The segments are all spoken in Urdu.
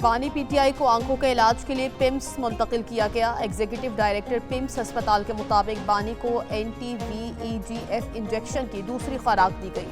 بانی پی ٹی آئی کو آنکھوں کے علاج کے لیے پیمس منتقل کیا گیا۔ ایگزیکٹو ڈائریکٹر پیمس ہسپتال کے مطابق بانی کو NTVEGF انجیکشن کی دوسری خوراک دی گئی۔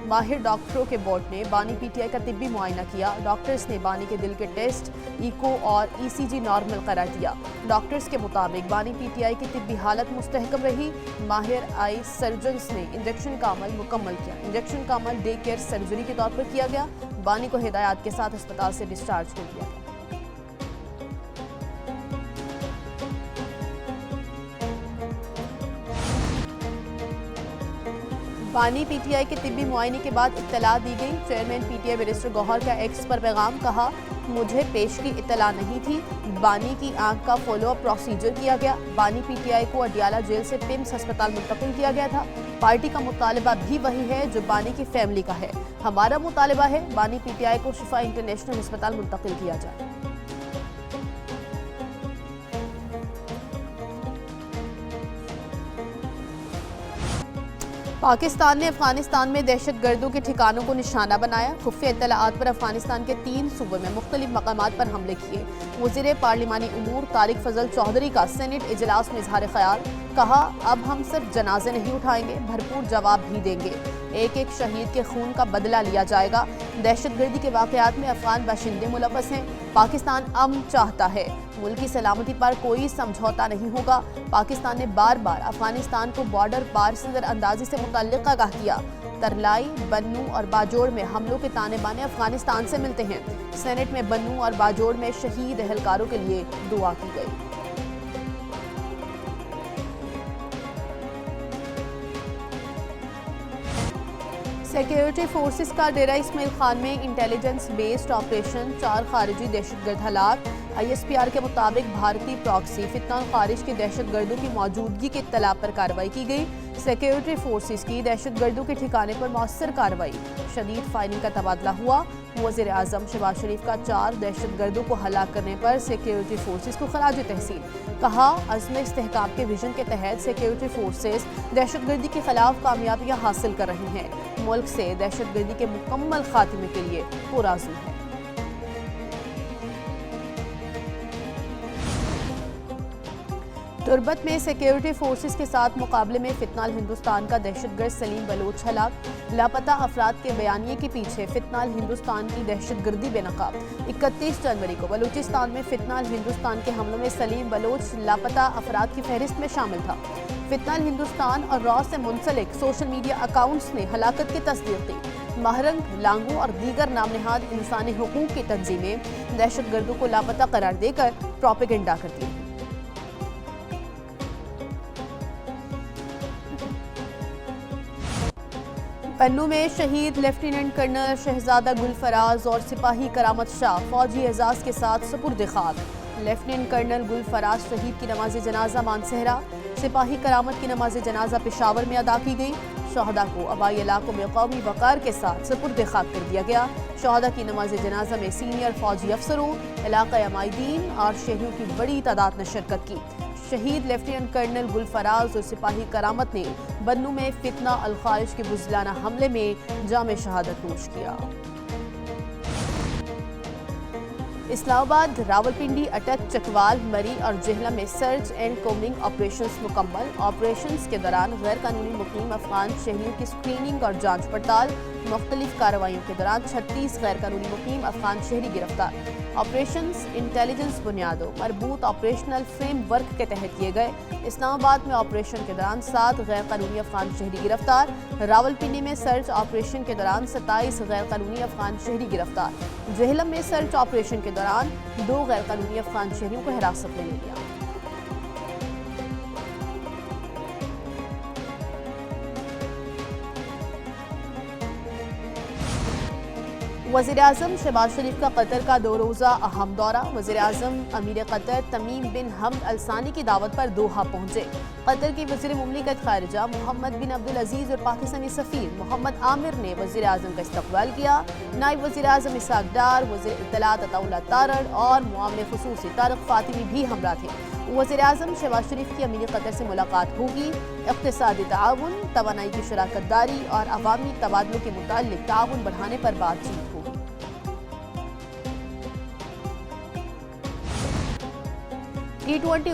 ماہر ڈاکٹروں کے بورڈ نے بانی پی ٹی آئی کا طبی معائنہ کیا۔ ڈاکٹرز نے بانی کے دل کے ٹیسٹ، ایکو اور ECG نارمل قرار دیا۔ ڈاکٹرز کے مطابق بانی پی ٹی آئی کی طبی حالت مستحکم رہی۔ ماہر آئی سرجنز نے انجیکشن کا عمل مکمل کیا۔ انجیکشن کا عمل ڈے کیئر سرجری کے طور پر کیا گیا۔ بانی کو ہدایات کے ساتھ ہسپتال سے ڈسچارج کر دیا گیا۔ بانی پی ٹی آئی کے طبی معائنے کے بعد اطلاع دی گئی۔ Chairman P T I barrister Gohar کا ایکس پر پیغام، کہا مجھے پیش کی اطلاع نہیں تھی۔ بانی کی آنکھ کا فالو اپ پروسیجر کیا گیا۔ بانی پی ٹی آئی کو اڈیالہ جیل سے پیمس ہسپتال منتقل کیا گیا تھا۔ پارٹی کا مطالبہ بھی وہی ہے جو بانی کی فیملی کا ہے۔ ہمارا مطالبہ ہے بانی پی ٹی آئی کو شفا انٹرنیشنل ہسپتال منتقل کیا جائے۔ پاکستان نے افغانستان میں دہشت گردوں کے ٹھکانوں کو نشانہ بنایا۔ خفیہ اطلاعات پر افغانستان کے 3 صوبوں میں مختلف مقامات پر حملے کیے۔ وزیر پارلیمانی امور طارق فضل چودھری کا سینٹ اجلاس میں اظہار خیال، کہا اب ہم صرف جنازے نہیں اٹھائیں گے، بھرپور جواب بھی دیں گے۔ ایک ایک شہید کے خون کا بدلہ لیا جائے گا۔ دہشت گردی کے واقعات میں افغان باشندے ملوث ہیں۔ پاکستان امن چاہتا ہے، ملک کی سلامتی پر کوئی سمجھوتا نہیں ہوگا۔ پاکستان نے بار بار افغانستان کو بارڈر پار نظر اندازی سے متعلق آگاہ کیا۔ ترلائی، بنوں اور باجوڑ میں حملوں کے تانے بانے افغانستان سے ملتے ہیں۔ سینٹ میں بنوں اور باجوڑ میں شہید اہلکاروں کے لیے دعا کی گئی۔ سیکیورٹی فورسز کا ڈیرہ اسماعیل خان میں انٹیلیجنس بیسڈ آپریشن، 4 خارجی دہشت گرد ہلاک۔ ISPR کے مطابق بھارتی پراکسی فتنہ خارج کے دہشت گردوں کی موجودگی کی اطلاع پر کارروائی کی گئی۔ سیکیورٹی فورسز کی دہشت گردوں کے ٹھکانے پر مؤثر کارروائی، شدید فائرنگ کا تبادلہ ہوا۔ وزیر اعظم شہباز شریف کا 4 دہشت گردوں کو ہلاک کرنے پر سیکیورٹی فورسز کو خراج تحسین، کہا عزم استحکام کے ویژن کے تحت سیکیورٹی فورسز دہشت گردی کے خلاف کامیابیاں حاصل کر رہی ہیں، ملک سے دہشت گردی کے مکمل خاتمے کے لیے پرعزم ہے۔ تربت میں سیکیورٹی فورسز کے ساتھ مقابلے میں فتنہ ہندوستان کا دہشت گرد سلیم بلوچ ہلاک۔ لاپتہ افراد کے بیانیے کے پیچھے فتنہ ہندوستان کی دہشت گردی بے نقاب۔ 31 جنوری کو بلوچستان میں فتنہ ہندوستان کے حملوں میں سلیم بلوچ لاپتہ افراد کی فہرست میں شامل تھا۔ فتنہ ہندوستان اور را سے منسلک سوشل میڈیا اکاؤنٹس نے ہلاکت کی تصدیق کی۔ مہرنگ، لانگو اور دیگر نام نہاد انسانی حقوق کی تنظیمیں دہشت گردوں کو لاپتہ قرار دے کر پروپیگنڈا کرتی ہیں۔ پنوں میں شہید لیفٹیننٹ کرنل شہزادہ گل فراز اور سپاہی کرامت شاہ فوجی اعزاز کے ساتھ سپرد خاک۔ لیفٹیننٹ کرنل گل فراز شہید کی نماز جنازہ مانسہرہ، سپاہی کرامت کی نماز جنازہ پشاور میں ادا کی گئی۔ شہداء کو آبائی علاقوں میں قومی وقار کے ساتھ سپرد خاک کر دیا گیا۔ شہداء کی نماز جنازہ میں سینئر فوجی افسروں، علاقہ عمائدین اور شہریوں کی بڑی تعداد نے شرکت کی۔ شہید لیفٹیننٹ کرنل گل فراز اور سپاہی کرامت نے بنوں میں فتنہ الخارج کے بزدلانہ حملے میں جام شہادت نوش کیا۔ اسلام آباد، راولپنڈی، اٹک، چکوال، مری اور جہلم میں سرچ اینڈ کومبنگ آپریشنز مکمل۔ آپریشنز کے دوران غیر قانونی مقیم افغان شہریوں کی اسکریننگ اور جانچ پڑتال۔ مختلف کارروائیوں کے دوران 36 غیر قانونی مقیم افغان شہری گرفتار۔ آپریشنز انٹیلیجنس بنیادوں مربوط آپریشنل فریم ورک کے تحت کیے گئے۔ اسلام آباد میں آپریشن کے دوران 7 غیر قانونی افغان شہری گرفتار۔ راولپنڈی میں سرچ آپریشن کے دوران 27 غیر قانونی افغان شہری گرفتار۔ جہلم میں سرچ آپریشن کے دوران 2 غیر قانونی افغان شہریوں کو حراست میں لے لیا۔ وزیر اعظم شہباز شریف کا قطر کا 2 روزہ اہم دورہ۔ وزیر اعظم امیر قطر تمیم بن حمد الثانی کی دعوت پر دوحہ پہنچے۔ قطر کے وزیر مملکت خارجہ محمد بن عبدالعزیز اور پاکستانی سفیر محمد عامر نے وزیر اعظم کا استقبال کیا۔ نائب وزیر اعظم اسحاق ڈار، وزیر اطلاعات عطا اللہ تارڑ اور معاملے خصوصی طارق فاطمی بھی ہمراہ تھے۔ وزیر اعظم شہباز شریف کی امیر قطر سے ملاقات ہوگی۔ اقتصادی تعاون، توانائی کی شراکت داری اور عوامی تبادلوں کے متعلق تعاون بڑھانے پر بات چیت ہوگی۔ T20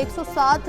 107